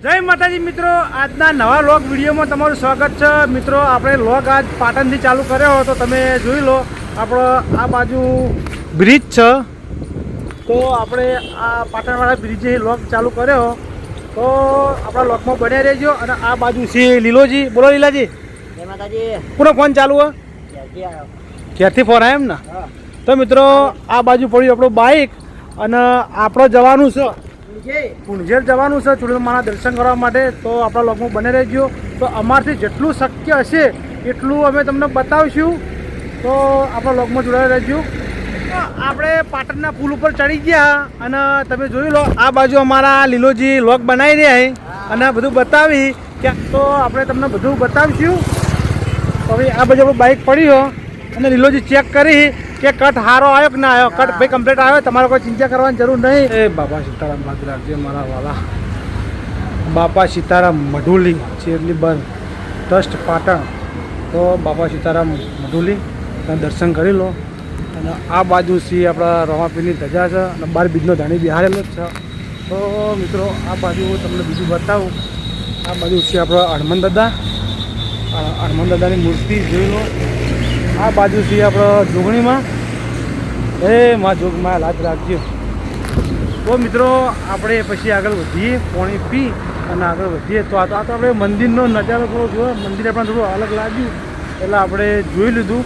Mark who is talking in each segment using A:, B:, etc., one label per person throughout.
A: જય માતાજી મિત્રો, આજના નવા લોગ વિડીયોમાં તમારું સ્વાગત છે। મિત્રો આપણે લોગ આજ પાટણથી ચાલુ કર્યો તો તમે જોઈ લો, આપણો આ બાજુ બ્રિજ છે તો આપણે આ પાટણવાળા બ્રિજે લોગ ચાલુ કર્યો તો આપણા લોગમાં બન્યા રહેજો। અને આ બાજુ છે લીલોજી, બોલો લીલાજી।
B: જય માતાજી।
A: પૂરો ફોન ચાલુ હો, ક્યારથી ફોન આવ્યો એમ ને? તો મિત્રો આ બાજુ પડ્યું આપણું બાઇક અને આપણે જવાનું છે પુંજેર જવાનું છે ચુડેલમાના દર્શન કરવા માટે। તો આપણા લોગમાં બને રહેજો। તો અમારથી જેટલું શક્ય હશે એટલું અમે તમને બતાવીશું, તો આપણા લોગમાં જોડાઈ રહેજો। આપણે પાટણના પુલ ઉપર ચડી ગયા અને તમે જોઈ લો આ બાજુ અમારા લીલોજી લોગ બનાવી રહ્યા અને બધું બતાવી ક્યાંક, તો આપણે તમને બધું બતાવીશું। હવે આ બાજુ આપણું બાઇક પડ્યો અને લીલોજી ચેક કરી કે કટ સારો આવ્યો કે ના આવ્યો। કટ ભાઈ કમ્પ્લીટ આવ્યો, તમારે કોઈ ચિંતા કરવાની જરૂર નહીં। એ બાપા સીતારામ બાદ રાખજે મારા વાલા। બાપા સીતારામ મઢુલી ચેરલી બંધ ટ્રસ્ટ પાટણ। તો બાપા સીતારામ મઢુલી તમે દર્શન કરી લો। અને આ બાજુ સી આપણા રમાપીરની ધજા છે અને 12 બીજનો ધાણી બિહારેલો જ છે। તો મિત્રો આ બાજુ તમને બીજું બતાવું, આ બાજુ છે આપણા હનુમાન દાદા, હનુમાન દાદાની મૂર્તિ જોઈ લો। આ બાજુથી આપણે જોગણીમાં એ માં જોગમાં લાજ રાખજો। તો મિત્રો આપણે પછી આગળ વધીએ, પાણી પી અને આગળ વધીએ। તો આ તો આપણે મંદિરનો નજારો થોડો જોયો, મંદિર આપણે થોડું અલગ લાગ્યું એટલે આપણે જોઈ લીધું।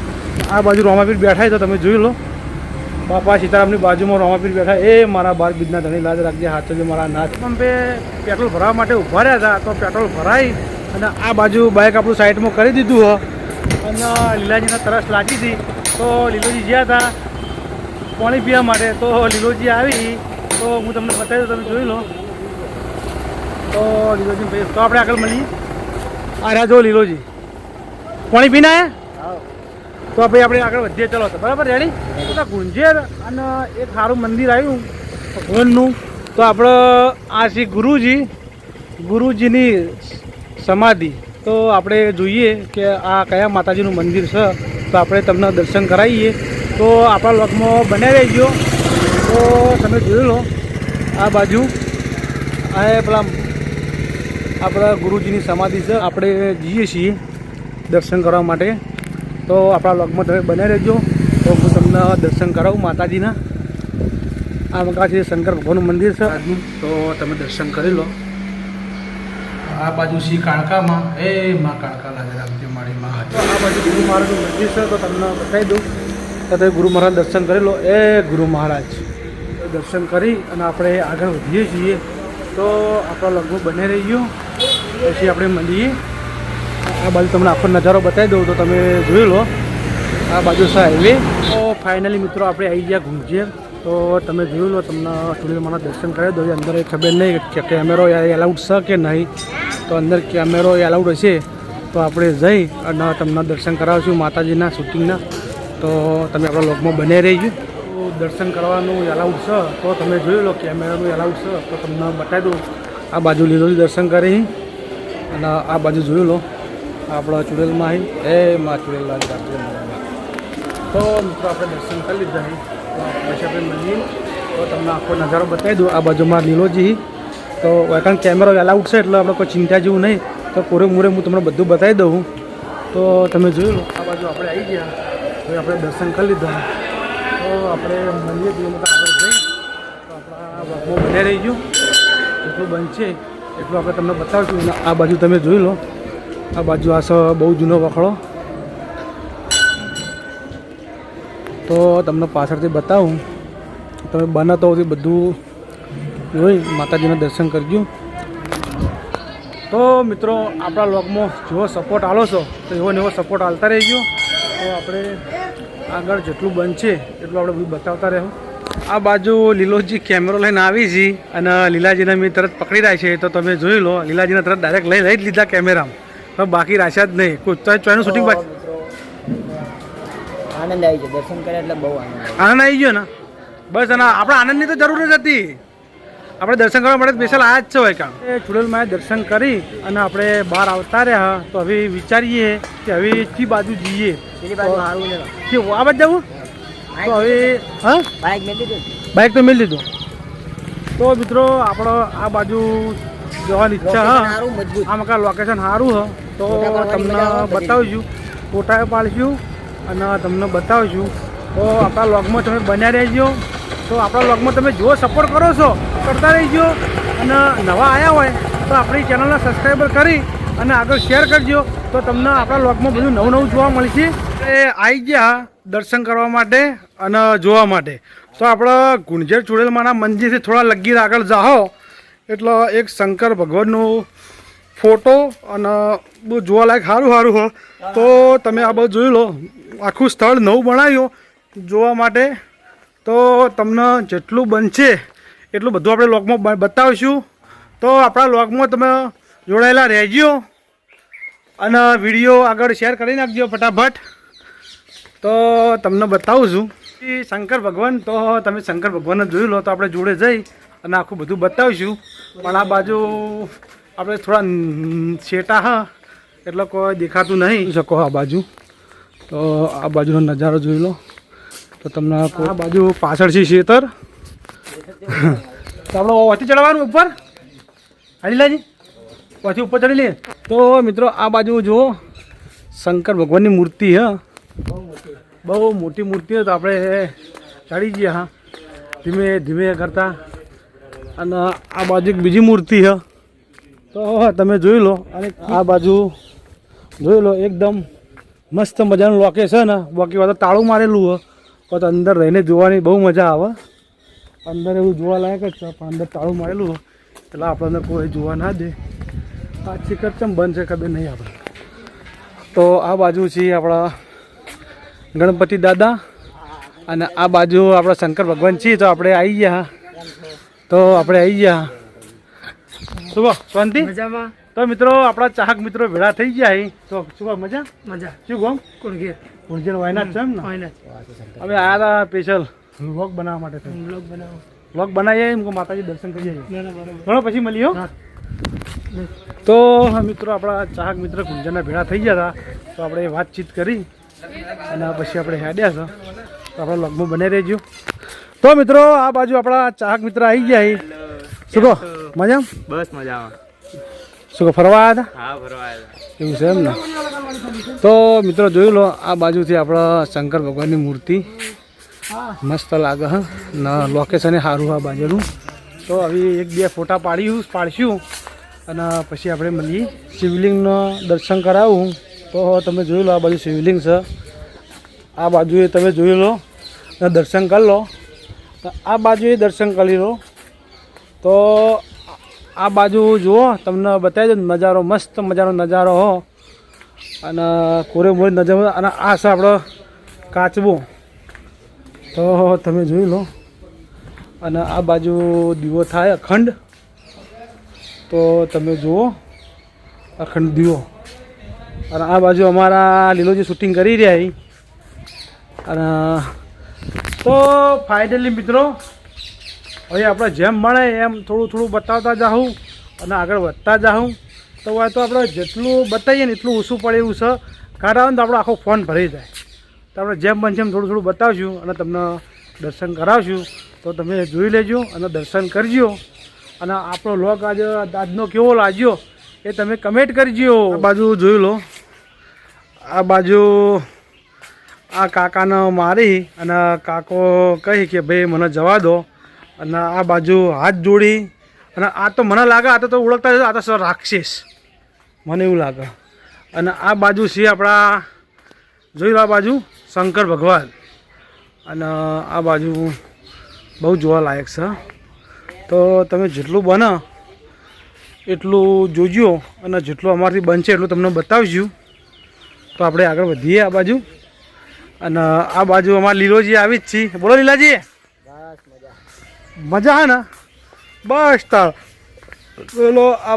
A: આ બાજુ રોમાપીર બેઠા તો તમે જોઈ લો, બાપા સીતારામની બાજુમાં રોમાપીર બેઠા। એ મારા 12 બીજના ધણી લાજ રાખજે, હાથો મારા નાથ પંપે પેટ્રોલ ભરવા માટે ઊભા રહ્યા હતા તો પેટ્રોલ ભરાઈ અને આ બાજુ બાઇક આપણું સાઈડમાં કરી દીધું હો। અને લીલાજીને તરસ લાગી હતી તો લીલોજી ગયા હતા પાણી પીવા માટે। તો લીલોજી આવી તો હું તમને બતાવી દઉં, તમે જોઈ લો। તો લીલોજી ભાઈ તો આપણે આગળ મળીએ। આ રહ્યા જો લીલોજી પાણી પીને આવ્યા તો ભાઈ આપણે આગળ વધીએ, ચલો તો બરાબર રેડી। તો ગુંજેર અને એક સારું મંદિર આવ્યું ભગવાનનું। તો આપણે આ છે ગુરુજીની સમાધિ। તો આપણે જોઈએ કે આ કયા માતાજીનું મંદિર છે, તો આપણે તમને દર્શન કરાવીએ। તો આપણા લોગમાં બન્યા રહેજો। તો તમે જોઈ લો આ બાજુ આ પેલા આપણા ગુરુજીની સમાધિ છે, આપણે જઈએ છીએ દર્શન કરવા માટે। તો આપણા લોગમાં તમે બન્યા રહેજો। તો હું તમને દર્શન કરાવું માતાજીના। આ મકાજી શંકર ભગવાનનું મંદિર છે, તો તમે દર્શન કરી લો। આ બાજુ સી કાળકામાં એ માં કાળકા લાગે રાખજે મારી માં। આ બાજુ ગુરુ મહારાજનું મંદિર છે તો તમને બતાવી દઉં। તો તમે ગુરુ મહારાજ દર્શન કરી લો। એ ગુરુ મહારાજ દર્શન કરી અને આપણે આગળ વધીએ છીએ। તો આપણા લગભગ બને રહી ગયો પછી આપણે મળીએ। આ બાજુ તમને આખો નજારો બતાવી દઉં તો તમે જોઈ લો। આ બાજુ છે હાઈવે। તો ફાઇનલી મિત્રો આપણે આવી ગયા ગુંજેર। તો તમે જોઈ લો, તમને ચુડેલમાના દર્શન કરી દો। અંદર ખબર નહીં કે કેમેરો એલાઉડ છે કે નહીં, તો અંદર કેમેરો એલાઉડ હશે તો આપણે જઈ અને તમને દર્શન કરાવશું માતાજીના શૂટિંગના। તો તમે આપણા લોગમાં બને રહીજો। તો દર્શન કરવાનું એલાઉડ છે તો તમે જોઈ લો, કેમેરાનું એલાઉડ છે તો તમને બતાવી દઉં। આ બાજુ લીલોજી દર્શન કરી અને આ બાજુ જોઈ લો આપણા ચુડેલમાં એ માં ચુડેલમાં રાખજો। તો મિત્રો આપણે દર્શન કરી લીધા પછી આપણે મળીએ તો તમને આખો નજારો બતાવી દઉં। આ બાજુમાં લીલોજી તો કારણ કેમેરો એલાઉડ છે એટલે આપણે કોઈ ચિંતા જેવું નહીં, તો પૂરે મૂરે હું તમને બધું બતાવી દઉં। તો તમે જોઈ લો આ બાજુ આપણે આવી ગયા, હવે આપણે દર્શન કરી લીધા। તો આપણે મળીએ કિલોમીટર આગળ જઈ તો આપણા ભાગમાં બને રહી ગયું, જેટલું બનશે એટલું આપણે તમને બતાવીશું। અને આ બાજુ તમે જોઈ લો, આ બાજુ આ બહુ જૂનો વખડો, તો તમને પાછળથી બતાવું। તમે બનાતો હોતી બધું જોઈ માતાજીના દર્શન કરજો। તો મિત્રો આપણા લોગમાં જેવો સપોર્ટ આલો છો તો એવો ને એવો સપોર્ટ આલતા રહેજો। તો આપણે આગળ જેટલું બનશે એટલું આપણે બધું બતાવતા રહેવું। આ બાજુ લીલોજી કેમેરો લઈને આવી છે અને લીલાજીને મેં તરત પકડી રહ્યા છે। તો તમે જોઈ લો, લીલાજીને તરત ડાયરેક્ટ લઈ જ લીધા કેમેરામાં, તો બાકી રાખ્યા જ નહીં કોઈ। તો ચોયનું શૂટિંગ બાકી
B: આનંદ આવી ગયો, દર્શન કર્યા એટલે બહુ
A: આનંદ આવી ગયો ને? બસ અને આપણે આનંદની તો જરૂર જ હતી, આપણે દર્શન કરવા માટે સ્પેશિયલ આ જ છે હોય કામ। એ ચુડેલમાં દર્શન કરી અને આપણે બહાર આવતા રહ્યા તો હવે વિચારીએ કે હવે કઈ બાજુ જઈએ।
B: પેલી બાજુ સારું ને
A: કે આ બાજુ જવું? તો હવે હા
B: બાઇક મેં લીધું,
A: બાઇક તો મેળ લીધું। તો મિત્રો આપણો આ બાજુ જવાની ઈચ્છા હા.
B: સારું મજબૂત.
A: આ મકાન લોકેશન સારું હ તો
B: ફોટા પાડવાની
A: તમને
B: મજા આવે.
A: બતાવીશું, ફોટા પાડીશું અને તમને બતાવીશું. તો આપણા વ્લોગમાં તમે બન્યા રહેજો. તો આપણા વ્લોગમાં તમે જો સપોર્ટ કરો છો કરતા રહેજો, અને નવા આવ્યા હોય તો આપણી ચેનલને સબસ્ક્રાઈબર કરી અને આગળ શેર કરજો. તો તમને આપણા વ્લોગમાં બધું નવું નવું જોવા મળશે. એ આવી ગયા દર્શન કરવા માટે અને જોવા માટે. તો આપણે ગુંજર ચુડેલમાના મંદિરથી થોડા લગીર આગળ જાઓ એટલે એક શંકર ભગવાનનું ફોટો અને બહુ જોવાલાયક સારું સારું હોય. તો તમે આ બધું જોઈ લો. આખું સ્થળ નવું બનાવ્યું જોવા માટે. તો તમને જેટલું બનશે એટલું બધું આપણે વ્લોગમાં બતાવીશું. તો આપણા વ્લોગમાં તમે જોડાયેલા રહેજો અને વિડીયો આગળ શેર કરી નાખજો ફટાફટ. તો તમને બતાવું છું શંકર ભગવાન. તો તમે શંકર ભગવાનને જોઈ લો. તો આપણે જોડે જઈ અને આખું બધું બતાવીશું. પણ આ બાજુ આપણે થોડા છેટા હા એટલે કોઈ દેખાતું નહીં શકો આ બાજુ. તો આ બાજુનો નજારો જોઈ લો. તો તમને આ બાજુ પાછળથી ખેતર. તો આપણે ઓથી ચડવાનું ઉપર હાલીલાજી, પછી ઉપર ચડી લઈએ. તો મિત્રો આ બાજુ જુઓ શંકર ભગવાનની મૂર્તિ હ, બહુ મોટી મૂર્તિ હોય. તો આપણે ચડી ગયા હા ધીમે ધીમે કરતા. અને આ બાજુ એક બીજી મૂર્તિ છે તો તમે જોઈ લો. અને આ બાજુ જોઈ લો એકદમ મસ્ત મજાનું લોકેશન ને. બાકી વાત તાળું મારેલું હોય તો અંદર રહીને જોવાની બહુ મજા આવે. અંદર એવું જોવા લાયક જ છે પણ અંદર તાળું મારેલું હોય એટલે આપણને કોઈ જોવા ના દે. આ શિખર ચમ બંધ છે કદી નહીં આપણે. તો આ બાજુ છે આપણા ગણપતિ દાદા અને આ બાજુ આપણા શંકર ભગવાન છીએ. તો આપણે આવી ગયા. તો આપણે આવી ગયા. શું કહો શાંતિ મજામાં? તો મિત્રો આપણા ચાહક મિત્રો ભેળા થઈ ગયા અહીં. તો શું કહો મજા મજા? શું કહો કુણગેર કુણગેર વાયનાડ છે એમ ને? વાયનાડ. હવે આવ્યા હતા સ્પેશિયલ વ્લોગ બનાવવા માટે. વ્લોગ બનાવીએ એમ માતાજી દર્શન કરીએ. ઘણો પછી મળ્યો. તો મિત્રો આપણા ચાહક મિત્ર કુંજરના ભેળા થઈ ગયા હતા. તો આપણે વાતચીત કરી અને પછી આપણે હેડ્યા છે. તો આપણા વ્લોગમાં બને રહેજો. તો મિત્રો આ બાજુ આપણા ચાહક મિત્ર આવી ગયા. શું કહો મજા?
B: બસ મજામાં.
A: શું કહો ફરવા આવ્યા હતા?
B: હા ફરવા આવ્યા.
A: એવું છે એમ ને? તો મિત્રો જોઈ લો આ બાજુથી આપણા શંકર ભગવાનની મૂર્તિ મસ્ત લાગે હ ને લોકેશન સારું આ બાજુનું. તો હવે એક બે ફોટા પાડશું અને પછી આપણે મળીએ. શિવલિંગનું દર્શન કરાવું. તો તમે જોઈ લો આ બાજુ શિવલિંગ છે. આ બાજુએ તમે જોઈ લો અને દર્શન કરી લો. આ બાજુએ દર્શન કરી લો. તો આ બાજુ જુઓ તમને બતાવી દો નજારો. મસ્ત મજાનો નજારો હો અને કોરે મોરે નજારો. અને આ છે આપણો કાચબો. તો તમે જોઈ લો. અને આ બાજુ દીવો થાય અખંડ. તો તમે જુઓ અખંડ દીવો. અને આ બાજુ અમારા લીલોજી શૂટિંગ કરી રહ્યા. અને તો ફાઇનલી મિત્રો હવે આપણે જેમ મળે એમ થોડું થોડું બતાવતા જાઉં અને આગળ વધતા જાઉં. તો હોય તો આપણે જેટલું બતાવીએ ને એટલું ઓછું પડે એવું છે. કારણ તો આપણો આખો ફોન ભરાઈ જાય. તો આપણે જેમ બનશે એમ થોડું થોડું બતાવશું અને તમને દર્શન કરાવશું. તો તમે જોઈ લેજો અને દર્શન કરજો. અને આપણો વ્લોગ આજનો કેવો લાગ્યો એ તમે કમેન્ટ કરજો. આ બાજુ જોઈ લો. આ બાજુ આ કાકાને મારી અને કાકો કહી કે ભાઈ મને જવા દો. અને આ બાજુ હાથ જોડી. અને આ તો મને લાગે આ તો ઓળખતા આ તો સર રાક્ષસ મને એવું લાગે. અને આ બાજુ છે આપણા જોઈ લો આ બાજુ શંકર ભગવાન. અને આ બાજુ બહુ જોવાલાયક છે. તો તમે જેટલું બને એટલું જોજો અને જેટલું અમારાથી બનશે એટલું તમને બતાવીશું. તો આપણે આગળ વધીએ આ બાજુ. અને આ બાજુ અમારા લીલોજી આવી જ છીએ. બોલો લીલાજી. મજા હે ને? બસ તાર બોલો. આ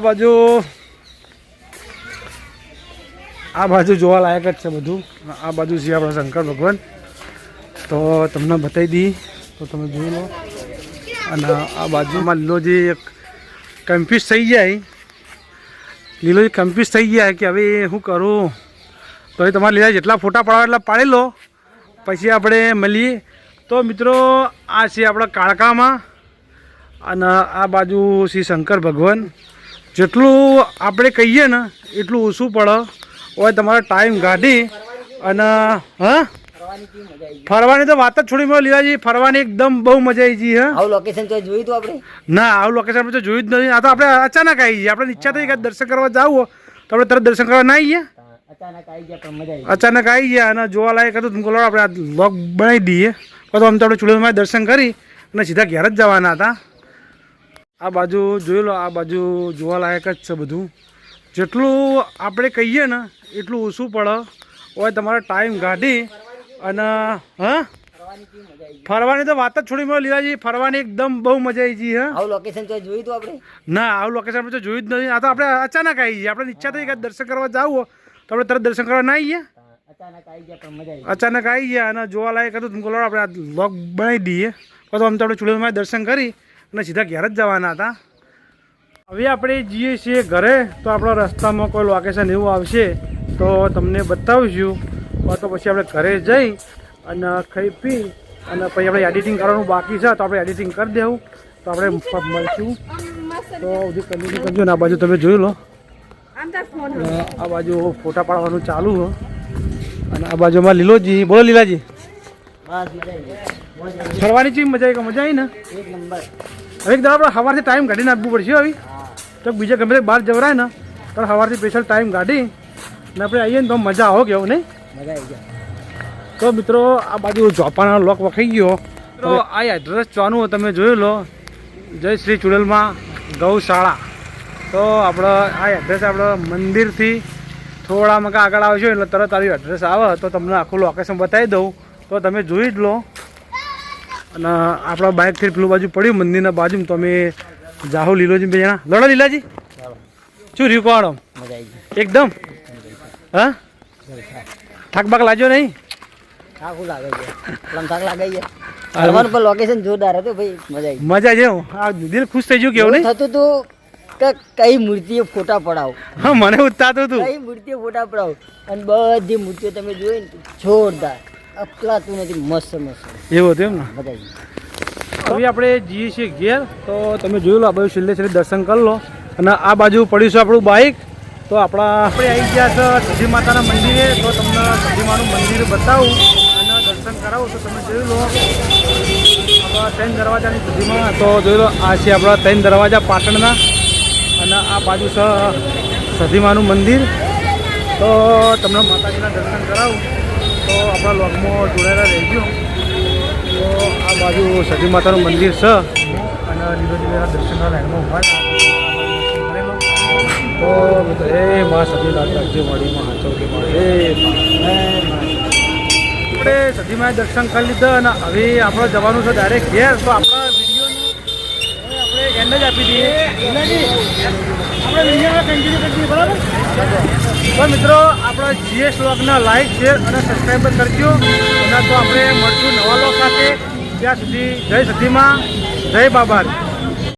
A: બાજુ જોવા લાયક જ છે બધું. આ બાજુ છે આપણા શંકર ભગવાન. તો તમને બતાવી દઈએ તો તમે જોઈ લો. અને આ બાજુમાં લીલોજી એક કન્ફ્યુઝ થઈ જાય. લીલોજી કન્ફ્યુઝ થઈ ગયા કે હવે શું કરું. તો એ તમારે લીલા જેટલા ફોટા પાડવા એટલા પાડી લો પછી આપણે મળીએ. તો મિત્રો આ છે આપણા કાળકામાં અને આ બાજુ શ્રી શંકર ભગવાન. જેટલું આપણે કહીએ ને એટલું ઓછું પડે હોય તમારે ટાઈમ કાઢી અને હા ફરવાની તો વાત જ છોડી મેં લીલાજી ફરવાની એકદમ બહુ મજા આવી ગઈ. હા
B: આવું લોકેશન તો જોયું તું આપણે?
A: ના આવું લોકેશન આપણે તો જોયું જ નથી. આ તો આપણે અચાનક આવી જઈએ. આપણે ઈચ્છા થઈ કે દર્શન કરવા જવું તો આપણે તરત દર્શન કરવા ના આવીએ.
B: અચાનક આવી ગયા પણ મજા આવી.
A: અચાનક આવી ગયા અને જોવાલાયક હતું તુમકો આપણે આ બ્લોગ બનાવી દઈએ. તો આમ તો આપણે ચૂડેલમાં દર્શન કરી અને સીધા ઘેર જ જવાના હતા. આ બાજુ જોઈ લો, આ બાજુ જોવાલાયક જ છે બધું. જેટલું આપણે કહીએ ને એટલું ઓછું પડે હોય તમારે ટાઈમ કાઢી અને હા ફરવાની તો વાત જ છોડી મેં લીલાજી ફરવાની એકદમ બહુ મજા આવી ગઈ. હા
B: આવું લોકેશન તો જોયું તું આપણે?
A: ના આવું લોકેશન આપણે તો જોયું જ નથી. આ તો આપણે અચાનક આવી જઈએ. આપણે ઈચ્છા થઈ કે દર્શન કરવા જવું તો આપણે તરત દર્શન કરવા ના આવીએ.
B: અચાનક આવી ગયા પણ મજા આવી.
A: અચાનક આવી ગયા અને જોવાલાયક હતું તુમકો આપણે આ બ્લોગ બનાવી દઈએ. તો આમ તો આપણે ચૂડેલમાં દર્શન કરી અને સીધા ઘેર જ જવાના હતા. હવે આપણે જઈએ છીએ ઘરે. તો આપણા રસ્તામાં કોઈ લોકેશન એવું આવશે તો તમને બતાવીશું. તો પછી આપણે ઘરે જઈ અને ખાઈ પી અને પછી આપણે એડિટિંગ કરવાનું બાકી છે તો આપણે એડિટિંગ કરી દેવું. તો આપણે મળશું. તો બધું કન્ટિન્યુ કરજો. ને આ બાજુ તમે જોઈ લો, આ બાજુ ફોટા પાડવાનું ચાલુ હોય અને આ બાજુમાં લીલોજી. બોલો લીલાજી,
B: બસ મજા આવી ગઈ.
A: ફરવાની ચીજ મજા આવી. મજા આવી ને
B: એક નંબર.
A: હવે એક દાડો આપણે સવારથી ટાઈમ કાઢીને આપવું પડશે. હવે તો બીજા ગમે તે બહાર જવરાય ને તો સવારથી સ્પેશિયલ ટાઈમ કાઢી ને આપણે આવીએ ને તો મજા આવો કેવું નહીં.
B: મજા આવી ગયા.
A: તો મિત્રો આ બાજુ ચોપાનો લોક વખાઈ ગયો. તો આ એડ્રેસ જોવાનું તમે જોઈ લો, જય શ્રી ચુડેલમાં ગૌશાળા. તો આપણે આ એડ્રેસ આપણે મંદિરથી થોડા મકા આગળ આવશો એટલે તરત આવી એડ્રેસ આવે તો તમને આખું લોકેશન બતાવી દઉં તો તમે જોઈ જ લો. અને આપણા બાઇકથી પેલું બાજુ પડ્યું મંદિરના બાજુ તો અમે જાહુ લીલોજી બે જણા. લડો લીલાજી, શું રહ્યું કોણ?
B: મજા આવી ગઈ
A: એકદમ. હા થાક બાક લાગ્યો નહીં?
B: થાક લાગે છે. થાક લાગે છે. ફરવાનું પણ લોકેશન જોરદાર હતું ભાઈ. મજા આવી.
A: મજા છે. આ દિલ ખુશ થઈ ગયું કેવું નહીં?
B: થતું તું કે કઈ મૂર્તિઓ ફોટા પડાવો.
A: હા મને એવું થતું હતું.
B: કઈ મૂર્તિઓ ફોટા પડાવો અને બધી મૂર્તિઓ તમે જોઈ ને જોરદાર અફલાતું નથી. મસ્ત મસ્ત
A: એવું હતું એમ ને.
B: મજા આવી.
A: હવે આપણે જઈએ છીએ ઘેર. તો તમે જોઈ લો, આ બાજુ છેલ્લે છેલ્લે દર્શન કરી લો અને આ બાજુ પડ્યું છે આપણું બાઇક. તો આપણે આવી ગયા છે સધી માતાના મંદિરે. તો તમને સધી માનું મંદિર બતાવું અને દર્શન કરાવું. તો તમે જોઈ લો આપણા 3 દરવાજાની સુધીમાં. તો જોઈ લો આ છે આપણા 3 દરવાજા પાટણના અને આ બાજુ છે સધી માનું મંદિર. તો તમને માતાજીના દર્શન કરાવું તો આપણા લોગમાં જોડાયેલા રહેજો. તો આ બાજુ સતી માતાનું મંદિર છે અને લીલોજીના દર્શનના લાઈનમાં ઉભા તો એ માં સતી રાખજે વાડીમાં હાચો કે આપણે સતીમાં દર્શન કરી લીધા અને હવે આપણે જવાનું છે ડાયરેક્ટ ઘેર. તો આપણા વિડીયોનું આપણે એન્ડ જ આપી દઈએ. આપણે વિડીયોમાં કન્ટિન્યુ કરી દઈએ બરાબર. તો મિત્રો આપણા જીએસ વ્લોગના લાઈક શેર અને સબસ્ક્રાઈબ કરજો. અને તો આપણે મળશું નવા વ્લોગ સાથે. ત્યાં સુધી જય સતીમાં, જય બાબા.